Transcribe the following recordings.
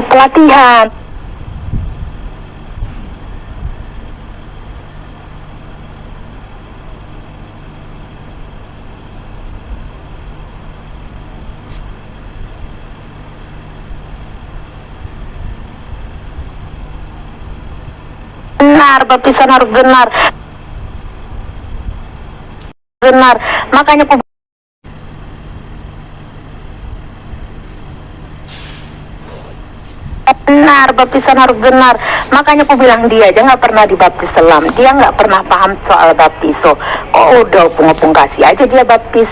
pelatihan. Benar, baptisan harus benar. Benar, makanya benar, baptisan harus benar. Makanya aku bilang dia aja nggak pernah dibaptis selam, dia nggak pernah paham soal baptiso. Oh udah opung kasih aja dia baptis.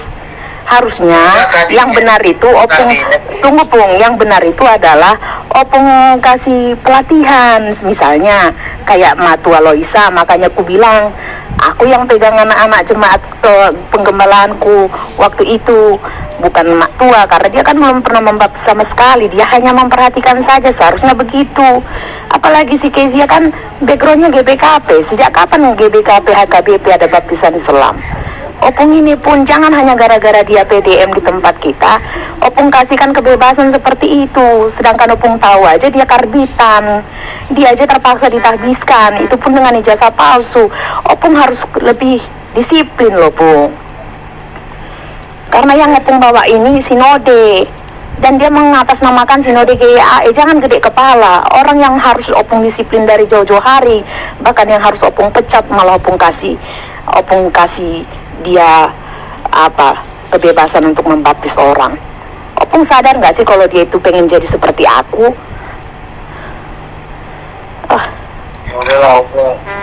Harusnya yang benar itu opung, tunggu Pung, yang benar itu adalah opung kasih pelatihan, misalnya kayak Matua Loisa. Makanya aku bilang aku yang pegang anak-anak jemaat penggembalaanku waktu itu, bukan mak tua, karena dia kan belum pernah membaptis sama sekali, dia hanya memperhatikan saja, seharusnya begitu. Apalagi si Kezia kan backgroundnya GBKP, sejak kapan GBKP HKBP ada baptisan Islam? Opung ini pun jangan hanya gara-gara dia PDM di tempat kita, Opung kasihkan kebebasan seperti itu. Sedangkan Opung tahu aja dia karbitan, dia aja terpaksa ditahbiskan, itu pun dengan ijazah palsu. Opung harus lebih disiplin loh Pung, karena yang Opung bawa ini sinode, dan dia mengatasnamakan sinode GYAE. Jangan gede kepala. Orang yang harus Opung disiplin dari jauh-jauh hari, bahkan yang harus Opung pecat, malah Opung kasih dia kebebasan untuk membaptis orang. Opung sadar nggak sih kalau dia itu pengen jadi seperti aku? Ya udahlah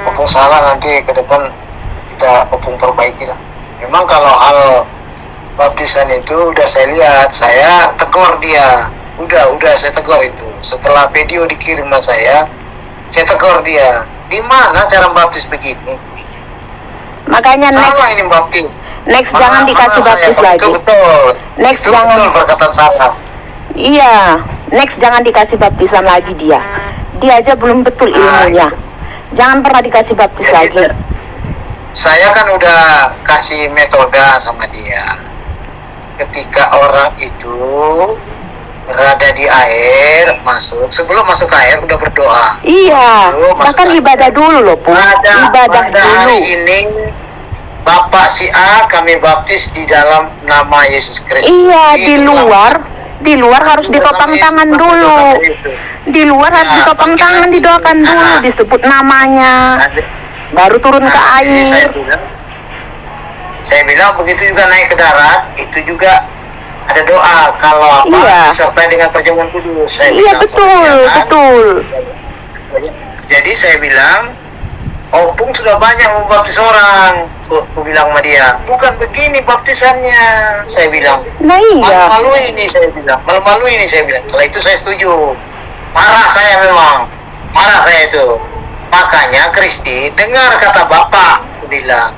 Opung salah, nanti ke depan kita Opung perbaiki lah. Memang kalau hal baptisan itu udah saya lihat, saya tegur dia. Udah saya tegur itu. Setelah video dikirim sama saya tegur dia. Di mana cara baptis begini? Makanya next jangan dikasih baptis lagi. Betul. Next jangan. Betul perkataan saya. Iya, next jangan dikasih baptisan lagi dia. Dia aja belum betul ilmunya. Jangan pernah dikasih baptis lagi. Saya kan udah kasih metode sama dia. Ketika orang itu berada di air, sebelum masuk ke air udah berdoa. Iya, bahkan ibadah dulu loh Pung. Ibadah dulu. Hari ini Bapak si A kami baptis di dalam nama Yesus Kristus. Iya, di luar harus ditopang tangan dulu. Di luar harus ditopang tangan, didoakan dulu, disebut namanya, baru turun ke air. Saya bilang begitu juga naik ke darat, itu juga ada doa kalau disertai dengan perjamuan kudus. Iya betul. Jadi saya bilang Opung sudah banyak membaptis orang. Aku bilang sama dia, bukan begini baptisannya. Saya bilang, nah iya, malu ini saya bilang. Setelah itu saya setuju. Marah saya itu. Makanya Kristi, dengar kata Bapak, aku bilang,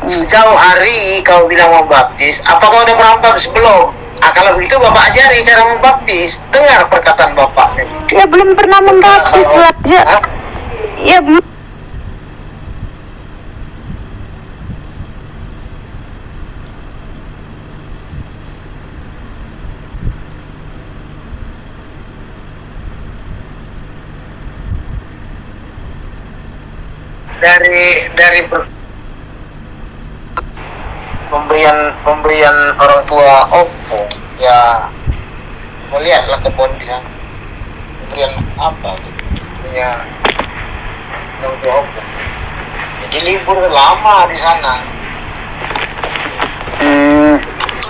sejauh hari kau bilang mau baptis, apa kau udah pernah baptis? Belum. Kalau begitu Bapak ajari cara membaptis. Dengar perkataan Bapak. Ya belum pernah membaptis aja. Ya dari pemberian orang tua Opung, ya melihatlah kebun dia pemberian apa gitu punya orang tua Opung. Jadi libur lama di sana.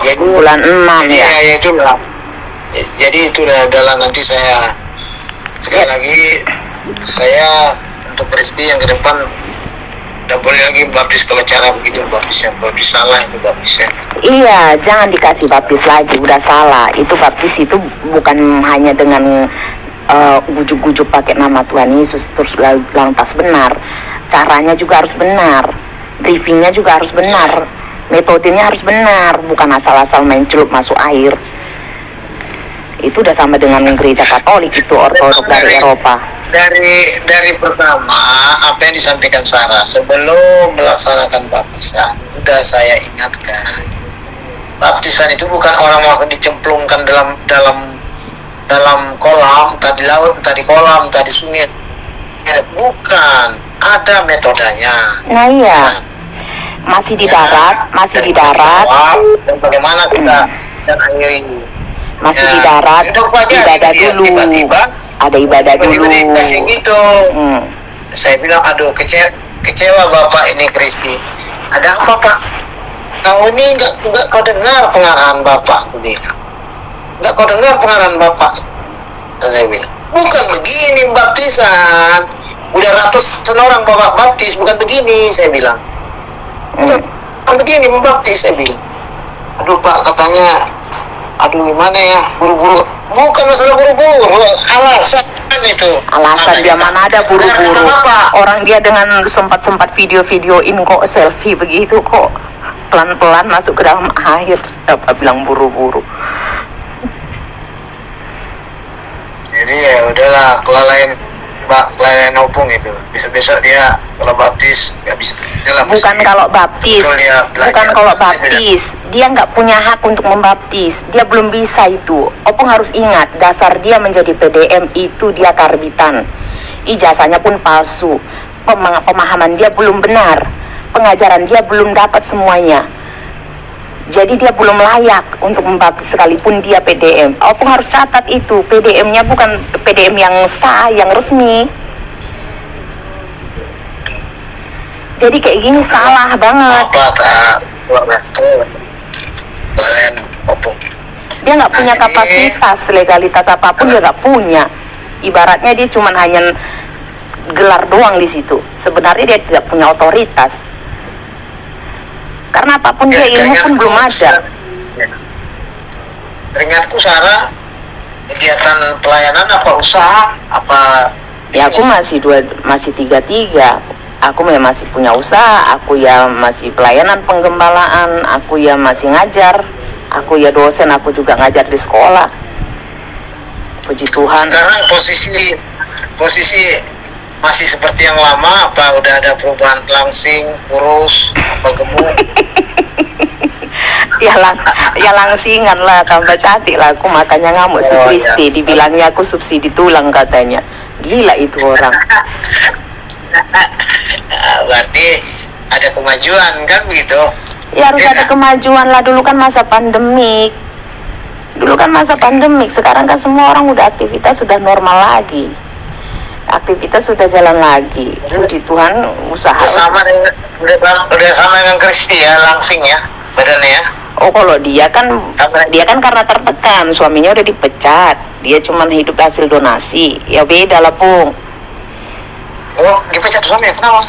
Jadi bulan 6 ya. Itulah. Jadi itulah adalah nanti saya sekali lagi saya untuk Kristi yang ke depan tidak boleh lagi baptis kalau cara begitu, baptis salah itu baptisnya. Iya, jangan dikasih baptis lagi, udah salah. Itu baptis itu bukan hanya dengan gujuk-gujuk pakai nama Tuhan Yesus terus lantas benar. Caranya juga harus benar, briefingnya juga harus benar, metodenya harus benar, bukan asal-asal main celup masuk air. Itu udah sama dengan gereja Katolik itu, ortodok dari Eropa. Dari pertama apa yang disampaikan Sarah sebelum melaksanakan baptisan, udah saya ingatkan, baptisan itu bukan orang mau dicemplungkan dalam kolam, entah di laut, entah di kolam, entah di sungai. Bukan, ada metodenya. Nah iya, masih di darat, masih di darat. Dan bagaimana kita dan akhiri. Masih di darat, ibadah dulu. Tiba-tiba ada ibadah dulu. Dikasih gitu. Saya bilang, aduh kecewa Bapak ini Kristi. Ada apa Pak? Kau ini enggak kau dengar pengarahan Bapak, aku bilang. Enggak kau dengar pengarahan Bapak. Dan saya bilang, bukan begini baptisan. Udah ratusan orang Bapak baptis, bukan begini, saya bilang. Bukan begini membaptis, saya bilang. Aduh Pak, katanya, aduh gimana ya, buru-buru. Bukan masalah buru-buru, alasan itu. Alasan dia mana ada buru-buru. Orang dia dengan sempat video-videoin kok selfie begitu kok. Pelan-pelan masuk ke dalam air. Siapa bilang buru-buru? Jadi ya udahlah, kelalaian opung itu. Besok dia kalau baptis nggak bisa. Bukan kalau baptis, bukan kalau baptis. Dia nggak punya hak untuk membaptis. Dia belum bisa itu. Opung harus ingat, dasar dia menjadi PDM itu dia karbitan. Ijazahnya pun palsu. Pemahaman dia belum benar. Pengajaran dia belum dapat semuanya. Jadi dia belum layak untuk membaptis sekalipun dia PDM. Opung harus catat itu, PDM-nya bukan PDM yang sah, yang resmi. Jadi kayak gini salah banget. Dia nggak punya kapasitas, legalitas apapun dia nggak punya. Ibaratnya dia cuma hanya gelar doang di situ. Sebenarnya dia tidak punya otoritas. Karena apapun dia ilmu pun belum ada. Teringatku Sarah, kegiatan pelayanan apa usaha apa? Ya aku masih 3-3. Aku ya masih punya usaha, aku ya masih pelayanan penggembalaan, aku ya masih ngajar, aku ya dosen, aku juga ngajar di sekolah. Puji Tuhan. Sekarang posisi masih seperti yang lama apa udah ada perubahan, langsing, kurus, apa gemuk? ya langsingan lah, tambah cantik lah aku, makanya ngamuk si Kristi. Dibilangnya aku subsidi tulang katanya. Gila itu orang. Berarti ada kemajuan kan begitu? Ya harus ada kemajuan lah. Dulu kan masa pandemik. Sekarang kan semua orang udah aktivitas sudah normal lagi. Aktivitas sudah jalan lagi. Puji Tuhan, usaha. Udah sama dengan Kristi ya, langsing ya badannya ya. Oh kalau dia kan karena tertekan, suaminya udah dipecat, dia cuma hidup hasil donasi. Ya beda lah Pung. Oh dipecat suaminya, kenapa?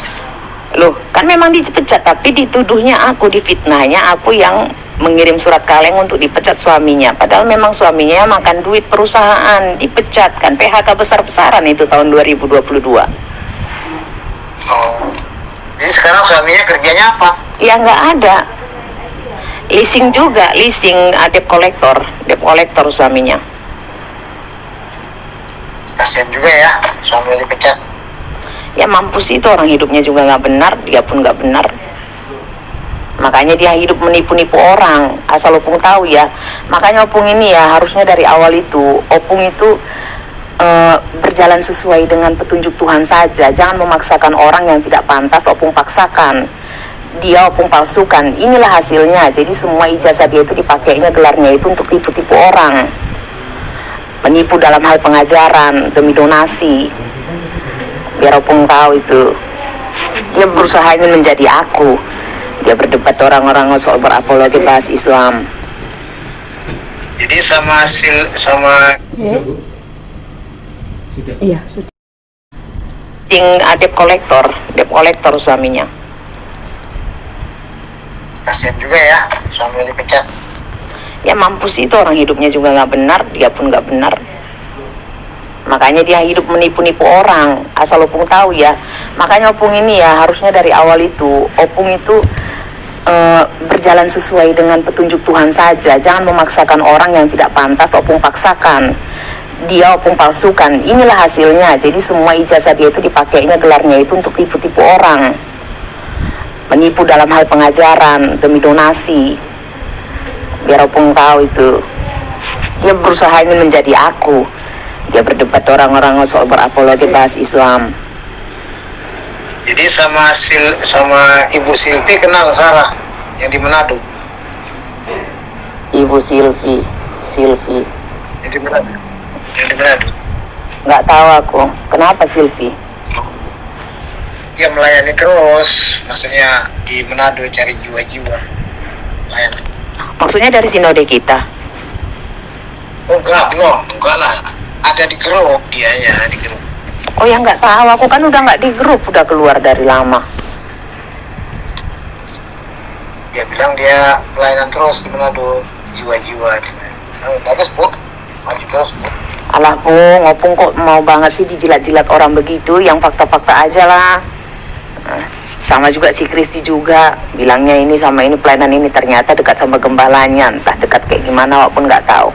Loh kan memang dipecat, tapi dituduhnya aku, difitnahnya aku yang mengirim surat kaleng untuk dipecat suaminya. Padahal memang suaminya makan duit perusahaan, dipecat kan, PHK besar-besaran itu tahun 2022. Oh, jadi sekarang suaminya kerjanya apa? Ya nggak ada. Leasing juga, debt kolektor suaminya. Kasian juga ya, suaminya dipecat. Ya mampus itu, orang hidupnya juga nggak benar, dia pun nggak benar. Makanya dia hidup menipu-nipu orang. Asal Opung tahu ya. Makanya Opung ini ya harusnya dari awal itu Opung itu berjalan sesuai dengan petunjuk Tuhan saja. Jangan memaksakan orang yang tidak pantas Opung paksakan. Dia Opung palsukan. Inilah hasilnya. Jadi semua ijazah dia itu dipakainya gelarnya itu untuk tipu-tipu orang, menipu dalam hal pengajaran demi donasi. Biar Opung tahu itu. Dia berusaha ingin menjadi aku. Dia berdebat orang-orang soal berapologi bahas Islam. Jadi sama Iya, sudah. Debt kolektor suaminya. Kasian juga ya, suaminya dipecat. Ya mampus itu, orang hidupnya juga nggak benar, dia pun nggak benar. Makanya dia hidup menipu-nipu orang. Asal Opung tahu ya. Makanya Opung ini ya harusnya dari awal itu Opung itu berjalan sesuai dengan petunjuk Tuhan saja. Jangan memaksakan orang yang tidak pantas Opung paksakan. Dia Opung palsukan. Inilah hasilnya. Jadi semua ijazah dia itu dipakainya gelarnya itu untuk tipu-tipu orang, menipu dalam hal pengajaran demi donasi. Biar Opung tahu itu. Dia berusaha ingin menjadi aku. Dia berdebat orang-orang soal berapologi bahas Islam. Jadi sama Ibu Silvi kenal Sarah yang di Manado. Ibu Silvi. Yang di Manado. Nggak tahu aku. Kenapa Silvi? Dia melayani terus, maksudnya di Manado cari jiwa-jiwa. Melayani. Maksudnya dari sinode kita. Oh enggak lah. Ada di grup dianya, di grup. Oh ya nggak tahu. Aku kan udah nggak di grup, udah keluar dari lama. Dia bilang dia pelayanan terus di Manado, jiwa-jiwa. Bagus Bu, maju terus Bu. Alah Pung, Opung kok mau banget sih dijilat-jilat orang begitu, yang fakta-fakta aja lah. Sama juga si Kristi juga, bilangnya ini sama ini pelayanan ini ternyata dekat sama gembalanya, entah dekat kayak gimana walaupun nggak tahu.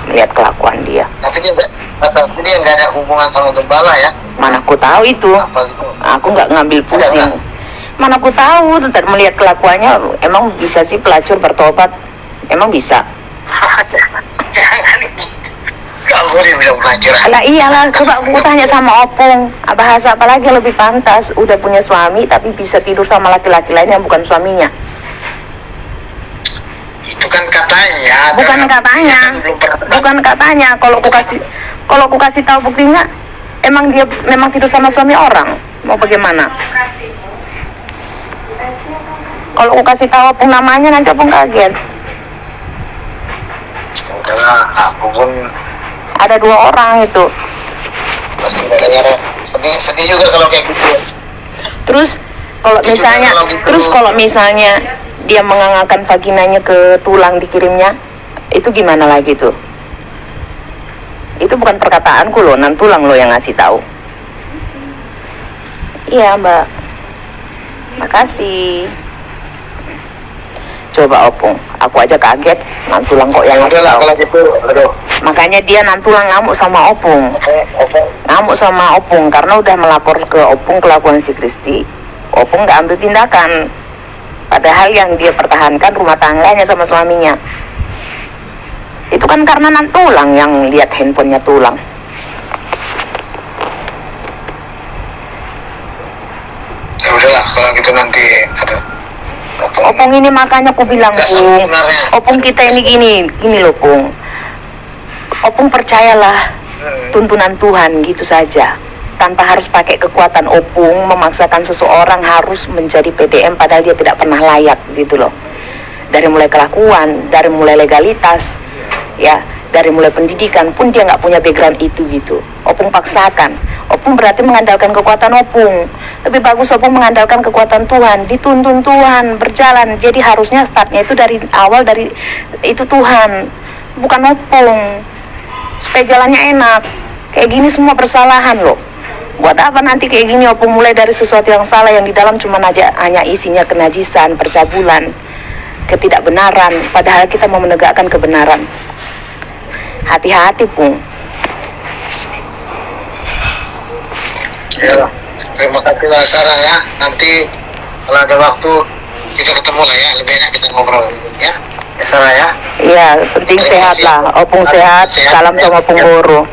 Melihat kelakuan dia. Tapi dia nggak ada hubungan sama gembala ya? Mana aku tahu itu. Apa gitu? Aku nggak ngambil pusing. Mana aku tahu, tentang melihat kelakuannya, emang bisa sih pelacur bertobat? Emang bisa? Jangan nggak boleh bilang pelajaran. Alah iyalah, coba aku tanya sama Opung, bahasa apa lagi yang lebih pantas? Udah punya suami tapi bisa tidur sama laki-laki lain yang bukan suaminya. Itu kan katanya. Bukan katanya. Bukan katanya. Kalau aku kasih tahu buktinya, emang dia memang tidur sama suami orang. Mau bagaimana? Kalau aku kasih tahu Opung namanya, nanti Opung kaget. Udahlah, aku pun Ada 2 orang itu. sedih juga kalau kayak gitu. Terus kalau misalnya dia mengangakan vaginanya ke tulang dikirimnya, itu gimana lagi tuh? Itu bukan perkataanku loh, nan tulang lo yang ngasih tahu. Iya Mbak. Makasih. Coba Opung, aku aja kaget, nan tulang kok yang ngasih tahu. Kalau gitu, aduh. Makanya dia nan tulang ngamuk sama Opung. Ngamuk sama Opung karena udah melapor ke Opung kelakuan si Kristi. Opung nggak ambil tindakan. Padahal yang dia pertahankan rumah tangganya sama suaminya. Itu kan karena nan tulang yang lihat handphonenya tulang. Ya udahlah, kalau gitu nanti aduh. Opung ini makanya aku bilang Pung, Opung kita ini gini loh Pung. Opung percayalah tuntunan Tuhan gitu saja. Tanpa harus pakai kekuatan Opung memaksakan seseorang harus menjadi PDM padahal dia tidak pernah layak gitu loh. Dari mulai kelakuan, dari mulai legalitas, ya, dari mulai pendidikan pun dia nggak punya background itu gitu. Opung paksakan. Opung berarti mengandalkan kekuatan Opung. Lebih bagus Opung mengandalkan kekuatan Tuhan, dituntun Tuhan, berjalan. Jadi harusnya startnya itu dari awal, dari itu Tuhan, bukan Opung. Supaya jalannya enak. Kayak gini semua bersalahan loh. Buat apa nanti kayak gini Opung mulai dari sesuatu yang salah yang di dalam cuma hanya isinya kenajisan, percabulan, ketidakbenaran, padahal kita mau menegakkan kebenaran. Hati-hati Pung. Ya, terima kasih lah Sarah ya. Nanti kalau ada waktu kita ketemu lah ya. Lebih enak kita ngobrol gitu ya. Ya Sarah ya. Iya, penting sehat lah. Opung sehat. Salam sama Opung Guru.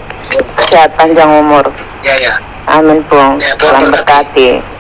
Sehat panjang umur. Ya ya. Amin Pung. Ya, Tuhan Salam berkati. berkati.